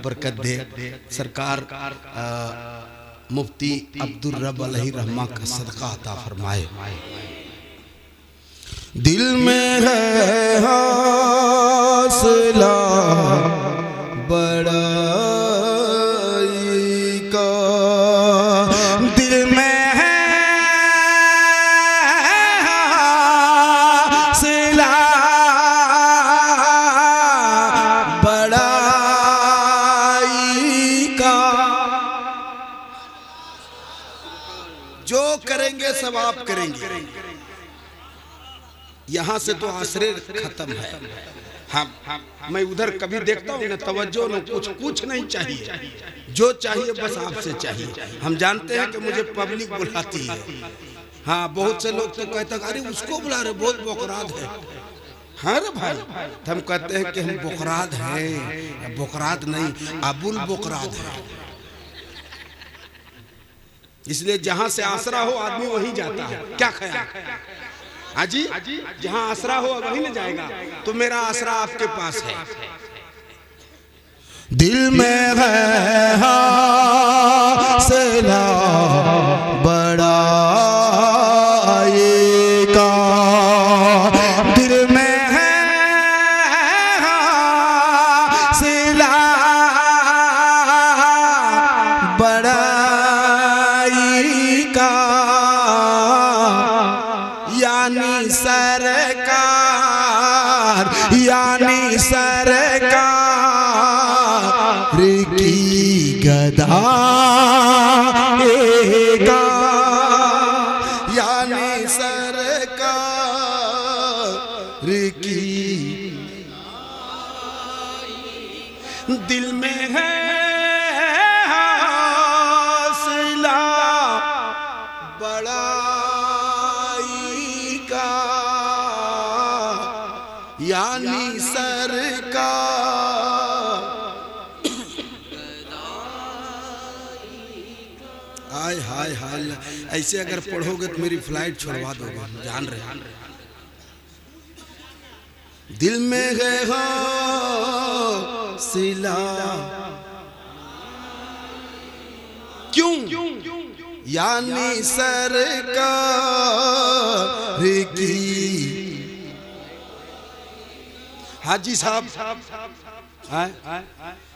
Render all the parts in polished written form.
खूब बरकत दे। सरकार मुफ्ती अब्दुल रब अलैहि रहमा का सदका अता फरमाए। दिल में है हौसला बड़ाई का, दिल में है हौसला बड़ाई का। जो करेंगे सब आप करेंगे। यहाँ से तो आसरे खत्म है। हाँ, मैं उधर कभी देखता हूँ ना, तवज्जो न कुछ नहीं चाहिए, जो चाहिए बस आपसे चाहिए। हम जानते हैं कि मुझे पब्लिक बुलाती है। हाँ, बहुत से लोग तो कहते हैं अरे उसको बुला रहे, बहुत बोकराद है। हाँ रे भाई, तो हम कहते हैं कि हम बोकराद हैं। बोकराद नहीं, अबुल बोकराद है। इसलिए जहां से आसरा हो आदमी वहीं जाता है। क्या ख्याल? हाजी, जहां आसरा हो वहीं न जाएगा। तो मेरा आसरा आपके पास है। दिल में है हौसला बड़ाई का, दिल में है हौसला बड़ाई का। यानी सरकार की गदाएगा, यानी सरकार की। दिल में है हौसला बड़ाई का, यानी सरकार। हाय हाय हाय, ऐसे अगर पढ़ोगे तो मेरी फ्लाइट छुड़वा दोगे, जान रहे। दिल में है हौसला क्यों, यानी सरकार की। हाजी साहब,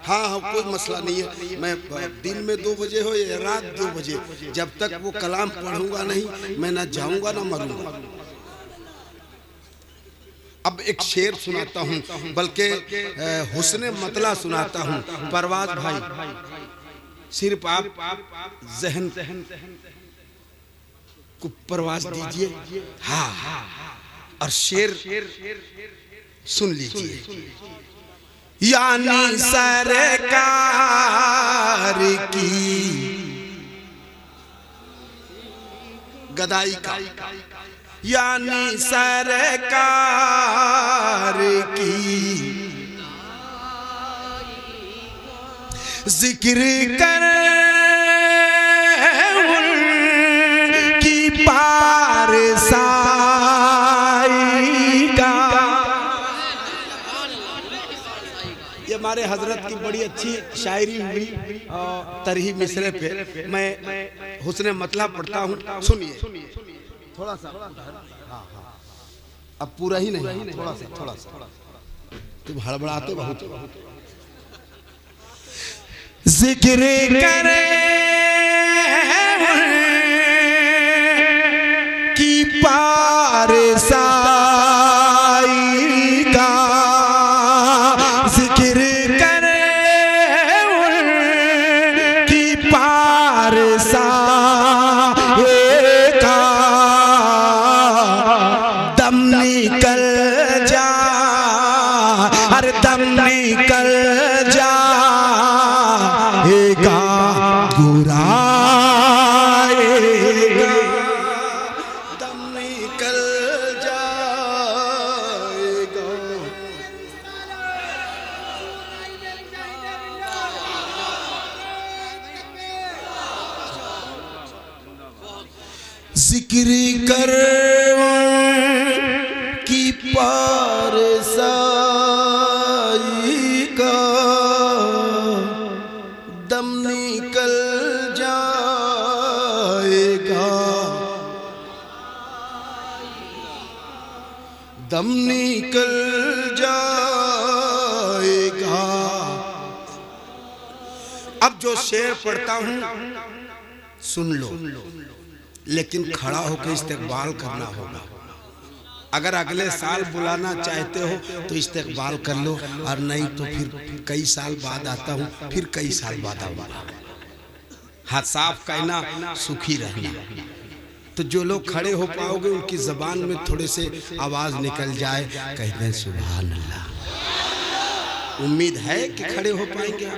हाँ, कोई मसला नहीं है। मैं दिन में 2 बजे हो या रात 2 बजे, जब तक वो कलाम पढ़ूंगा नहीं मैं ना जाऊंगा ना मरूंगा। अब एक शेर सुनाता हूँ, बल्कि हुस्ने मतला सुनाता हूँ। परवाज भाई, सिर्फ आप जहन को परवाज दीजिए। हाँ, और शेर सुन लीजिए। यानी सरकार की गदाई का, यानी सरकार की जिक्र कर उनकी पारसाई का। ये हमारे हजरत की बड़ी अच्छी शायरी हुई तरही मिसरे पे। मैं हुस्ने मतला पढ़ता हूँ, सुनिए थोड़ा सा। हाँ, अब पूरा ही नहीं, थोड़ा सा। तुम हड़बड़ाते बहुत। जिक्र करे की पारसाई का, जिक्र करे की पारसाई का। दम निकल जा, हर दम निकल जा बुराएगा, दम निकल जाएगा। जिक्र कर की पारसाई का, दम निकल जाएगा। अब जो शेर पढ़ता हूं सुन लो, लेकिन खड़ा होकर इस्तेकबाल करना होगा। अगर अगले साल बुलाना चाहते हो तो इस्तेकबाल कर लो, और नहीं तो फिर कई साल बाद आता हूँ, फिर कई साल बाद आऊँगा। हाथ साफ कहना, सुखी रहना। तो जो लोग खड़े हो पाओगे उनकी जबान में थोड़े से आवाज निकल जाए, कहते हैं सुभान अल्लाह। उम्मीद है कि खड़े हो पाएंगे।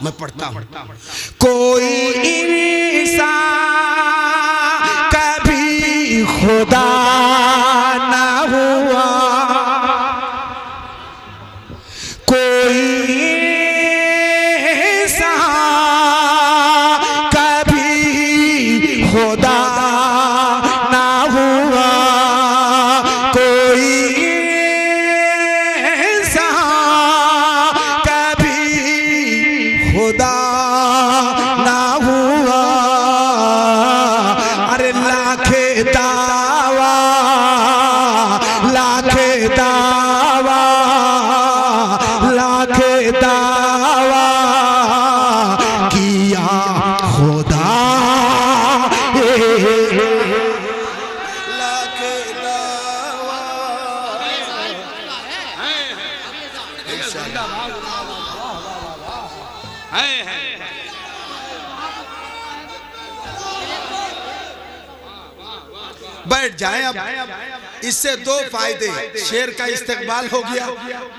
मैं पढ़ता हूँ। कोई इंसान कभी खुदा ना हुआ, कोई इंसान कभी खुदा ना हुआ, कोई इंसान कभी खुदा ना हुआ। अरे लाखे दावा, लाखे दावा, लाखे दावा किया खुदा, लाखे दावा। बैठ जाएं। अब इससे दो फायदे, शेर का इस्तेकबाल हो गया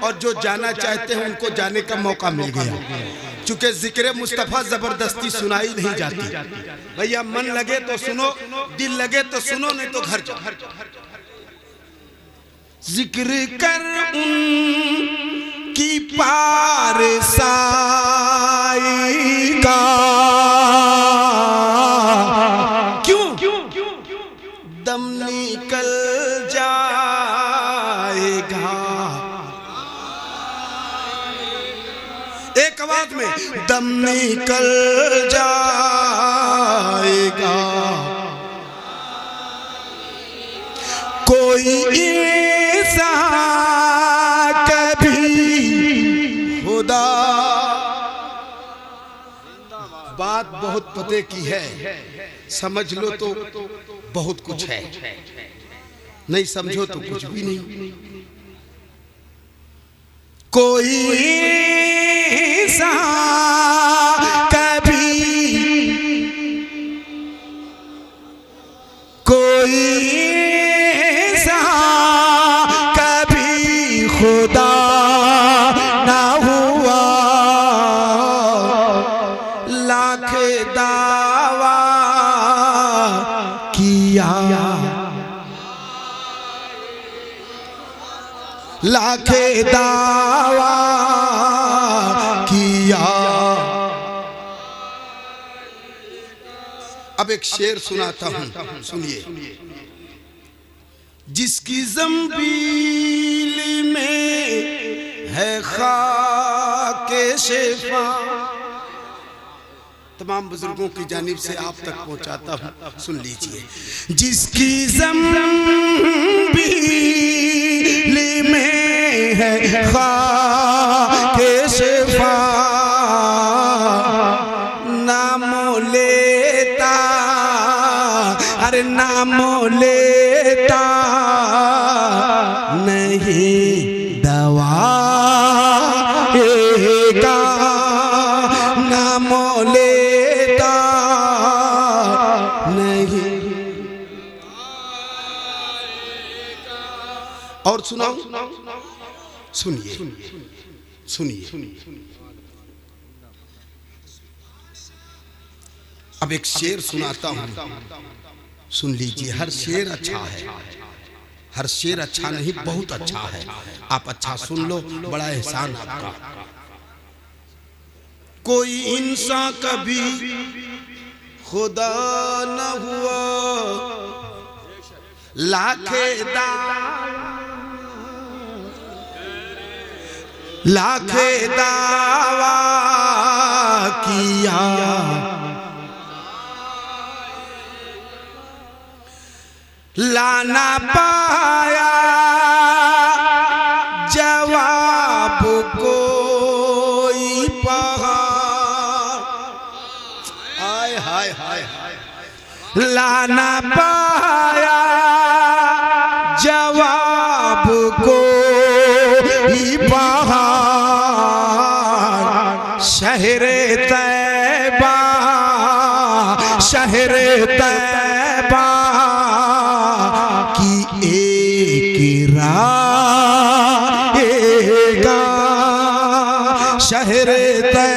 और जो जाना चाहते हैं उनको जाने का मौका मिल गया। चूंकि जिक्र मुस्तफा जबरदस्ती सुनाई नहीं जाती। भैया मन लगे तो सुनो, दिल लगे तो सुनो, नहीं तो घर जाओ। जिक्र कर उनकी पारसाई का, क्यों दम निकल जाएगा। एक आवाज में दम निकल जाएगा। कोई इंसान कभी खुदा, बात बहुत पते की है, समझ लो तो बहुत कुछ है, नहीं समझो तो कुछ भी नहीं। कोई इंसान कभी, कोई इंसान कभी खुदा ना हुआ, लाख दावा किया, लाखे दावा किया। अब एक शेर सुनाता हूं, सुनिए। जिसकी ज़ंबील में है खाके शिफा, तमाम बुजुर्गों की जानिब से आप तक पहुंचाता हूं, सुन लीजिए। जिसकी ज़ंबील में है खाके शिफा, नामो लेता, अरे नामो लेता नहीं दवा का, नामो लेता नहीं। और सुनाओ, सुनिए सुनिए। अब एक शेर सुनाता हूं, सुन लीजिए। हर शेर अच्छा है, हर शेर अच्छा नहीं, बहुत अच्छा है। आप अच्छा सुन लो, बड़ा एहसान आपका। कोई इंसान कभी खुदा न हुआ, लाखे लाखे दावा किया, लाना पाया जवाब कोई पहाड़, हाय हाय हाय हाय। लाना पाया जवाब कोई पहाड़, शहरे तैबा शहरे तैबा की एक राएगा, शहरे तैबा।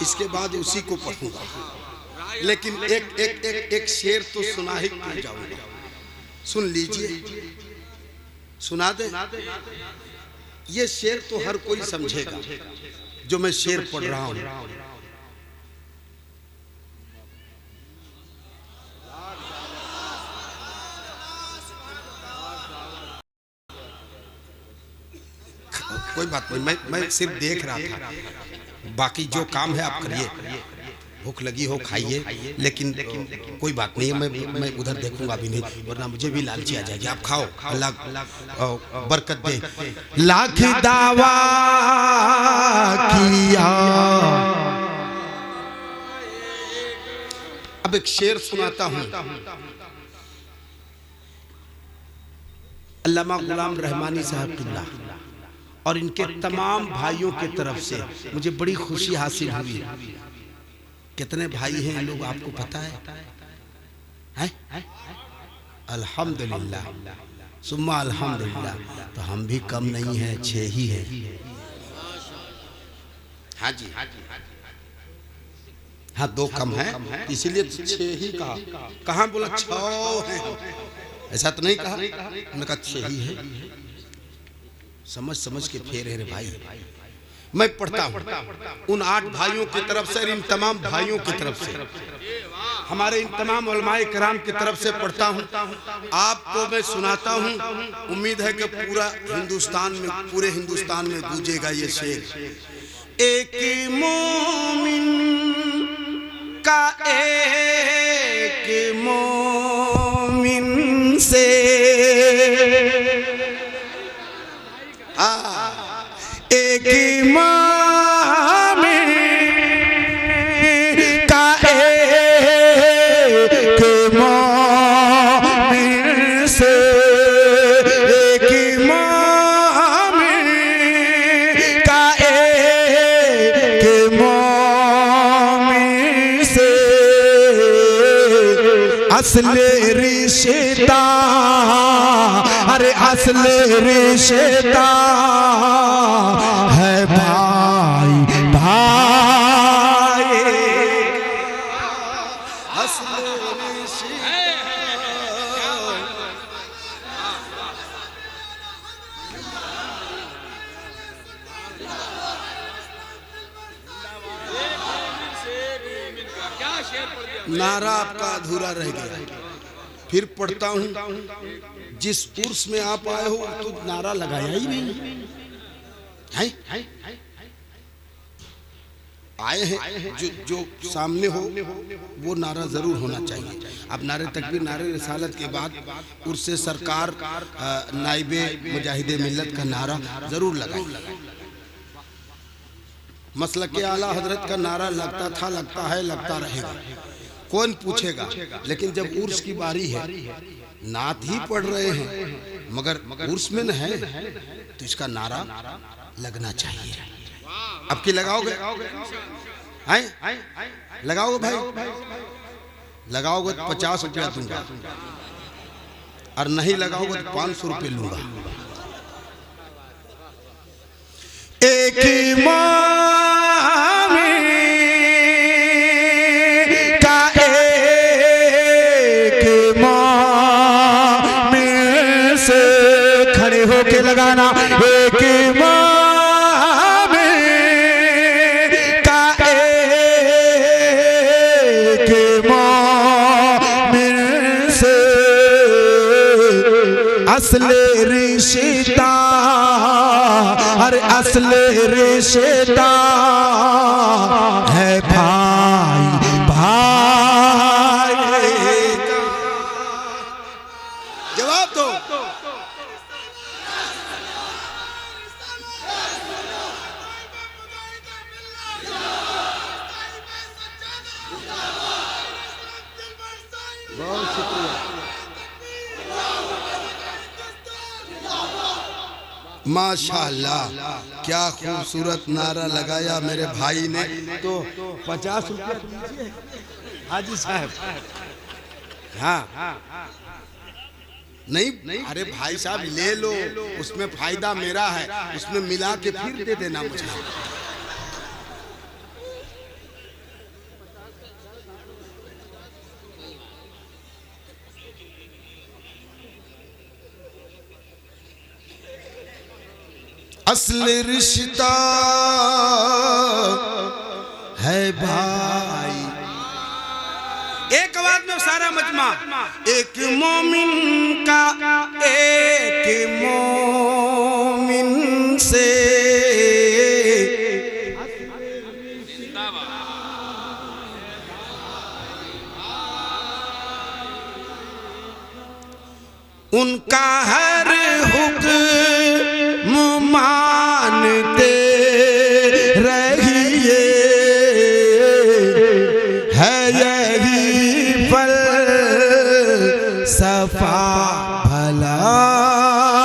इसके बाद उसी को पढ़ूंगा, लेकिन एक शेर तो सुना ही क्यों जाऊंगा। सुन लीजिए, सुना दे। ये शेर तो हर कोई समझेगा जो मैं शेर पढ़ रहा हूं। कोई बात नहीं, मैं सिर्फ देख रहा था, बाकी जो काम है आप करिए, भूख लगी हो खाइए, लेकिन कोई बात नहीं है, मैं उधर देखूंगा भी नहीं, वरना मुझे भी लालची आ जाएगी। आप खाओ, अल्लाह बरकत दे। लाख दावा किया। अब एक शेर सुनाता हूं। अल्लामा गुलाम रहमानी साहब किल्ला और इनके तमाम भाइयों की तरफ से मुझे बड़ी खुशी हासिल हुई। कितने भाई हैं इन लोग आपको पता है? अल्हम्दुलिल्लाह सुम्मा अल्हम्दुलिल्लाह। तो हम भी कम नहीं हैं, 6 ही हैं। हाँ जी, हाँ 2 कम हैं, इसीलिए 6 ही कहा। कहाँ बोला 6 हैं, ऐसा तो नहीं कहा, उन्होंने कहा 6 ही है। समझ के फेरे रे भाई। मैं पढ़ता हूँ उन 8 भाइयों की तरफ से, इन तमाम भाइयों की तरफ से, हमारे इन तमाम उलमाए किराम की तरफ से पढ़ता हूँ। आपको मैं सुनाता हूँ। उम्मीद है कि पूरे हिंदुस्तान में गूंजेगा ये शेर। एक मोमिन का एक मोमिन से एक मोमिन का एक मोमिन से, एक मोमिन का एक मोमिन से असल रिश्ता, अरे असल रिश्ता है भाई भाई, असल रिश्ता। नारा आपका अधूरा रह गया। फिर पढ़ता हूँ, जिस उर्स में आप आए हो तो नारा लगाया ही नहीं है। आए हैं जो सामने हो वो नारा जरूर होना चाहिए। अब नारे तकबीर, नारे रिसालत के बाद उर्स सरकार नाइबे मुजाहिदे मिल्लत का नारा जरूर लगाए। मसलक आला हजरत का नारा लगता था, लगता है, लगता रहेगा, कौन पूछेगा। लेकिन जब उर्स की बारी है, नात ही पढ़ रहे हैं मगर उर्स में न है, तो इसका नारा लगना चाहिए। अब की लगाओगे? हैं? लगाओगे भाई? लगाओगे तो 50 रुपया दूंगा, और नहीं लगाओगे तो 500 रुपये लूंगा। एक का एक मोमिन से खड़े होके लगाना। एक मोमिन का एक मोमिन से असले रिश्ता, अरे असले रिश्ता है भाई भाई का। जवाब दो। बहुत शुक्रिया। माशाअल्लाह, क्या खूबसूरत नारा लगाया मेरे भाई ने। तो 50 रुपया दीजिए हाजी साहब। हाँ नहीं, अरे भाई साहब ले लो, उसमें फायदा मेरा है, उसमें मिला के फिर दे देना मुझे। असली रिश्ता है भाई। एक आवाज में सारा मजमा, एक मोमिन का एक मोमिन से उनका हर हुक्म मानते रहिए, है यही फलसफा भलाएगा,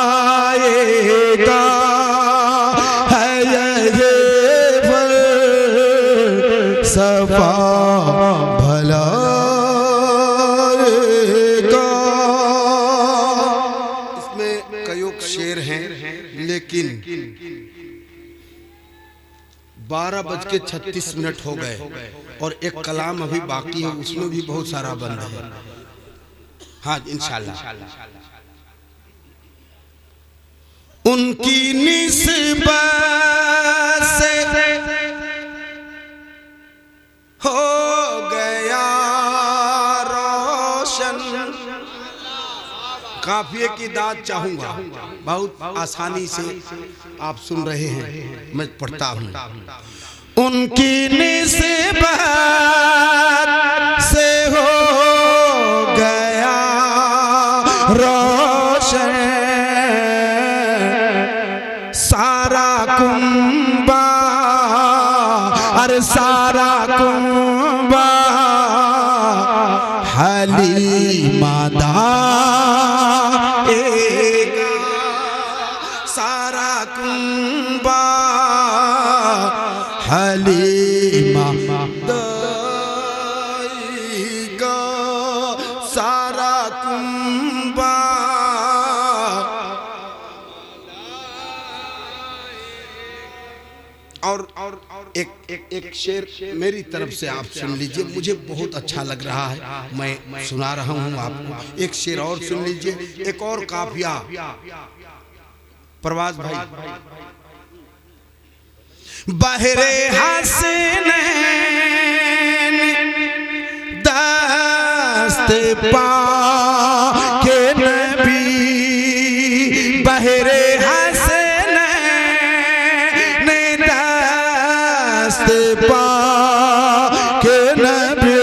है यही फलसफा भलाएगा। इसमें कई शेर हैं, लेकिन 12:36 हो गए और एक कलाम अभी बाकी है, उसमें भी बहुत सारा बंद है। हाँ इंशाल्लाह। उनकी निस्बत से हो गया रोशन। काफिये की दाद चाहूंगा, बहुत आसानी से आप सुन रहे हैं, मैं पढ़ता हूं। उनकी निस्बत से हो गया रोशन सारा कुंबा, अरे सारा कुंबा हलीमा दाएगा, सारा कुंबा हलीमा दाएगा, सारा कुंबा। और एक शेर मेरी तरफ से आप सुन लीजिए, मुझे बहुत अच्छा लग रहा है, मैं सुना रहा हूं आपको। एक शेर और सुन लीजिए, एक और काफिया। परवाज भाई, बहरे हसनैन दस्त पा के नबी, बहरे हसनैन दस्त पा के नबी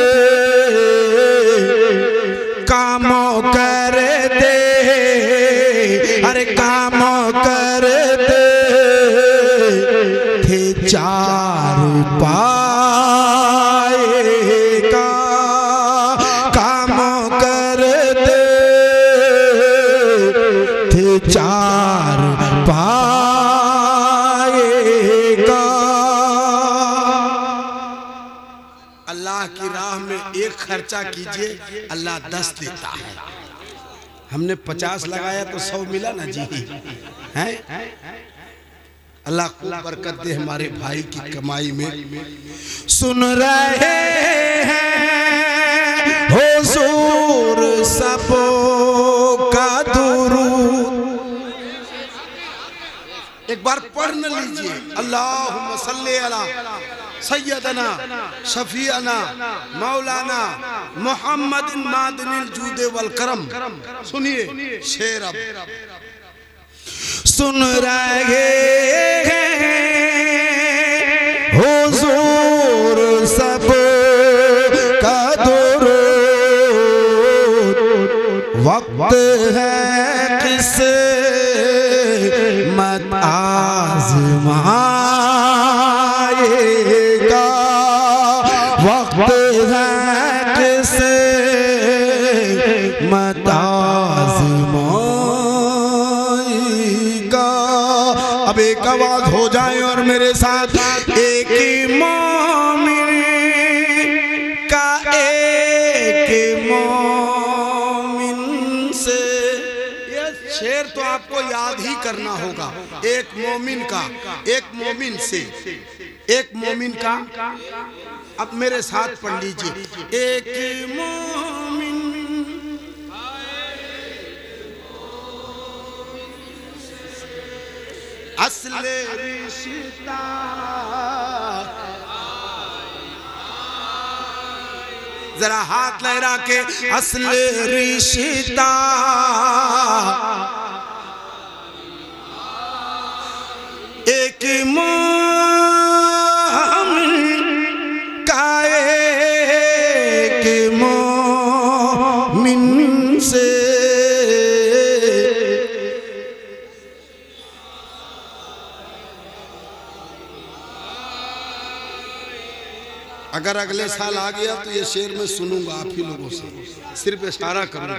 कामों कर दे, अरे कामों कर दे थे चार पाएगा, कामों कर दे थे चार पाएगा। अल्लाह की राह में एक खर्चा कीजिए, अल्लाह 10 देता है। हमने 50 लगाया तो 100 मिला ना जी, हैं? अल्लाह को बरकत दे हमारे भाई की कमाई में। सुन रहे हैं हुजूर सबों का दुरूद, एक बार पढ़ न लीजिए। अल्लाहुम्मा सल्ली अला सैयदना शफीअना मौलाना मोहम्मद मादनिल जूदे वल करम। सुनिए शेर अब सुन रहे हुजूर सब का दुरूद, वक्त है किसे मत आज़माएगा, वक्त है किसे मत आज़माएगा। अब एक आवाज हो जाए और मेरे साथ, एक मोमिन का एक मोमिन से। ये शेर तो आपको याद ही करना होगा। एक मोमिन का एक मोमिन से, एक मोमिन का। अब मेरे साथ पढ़ लीजिए, एक मोमिन असले रिश्ता, जरा हाथ लहरा के, असले रिश्ता एक मोमिन का एक मोमिन से। अगर अगले साल आ गया तो ये शेर मैं सुनूंगा आप ही लोगों से, सिर्फ इशारा करूंगा।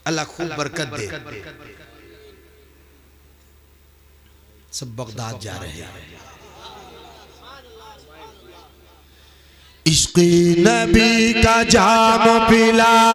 अल्लाह खूब बरकत दे। सब बगदाद जा रहे हैं। इश्क़ नबी का जाम पिला।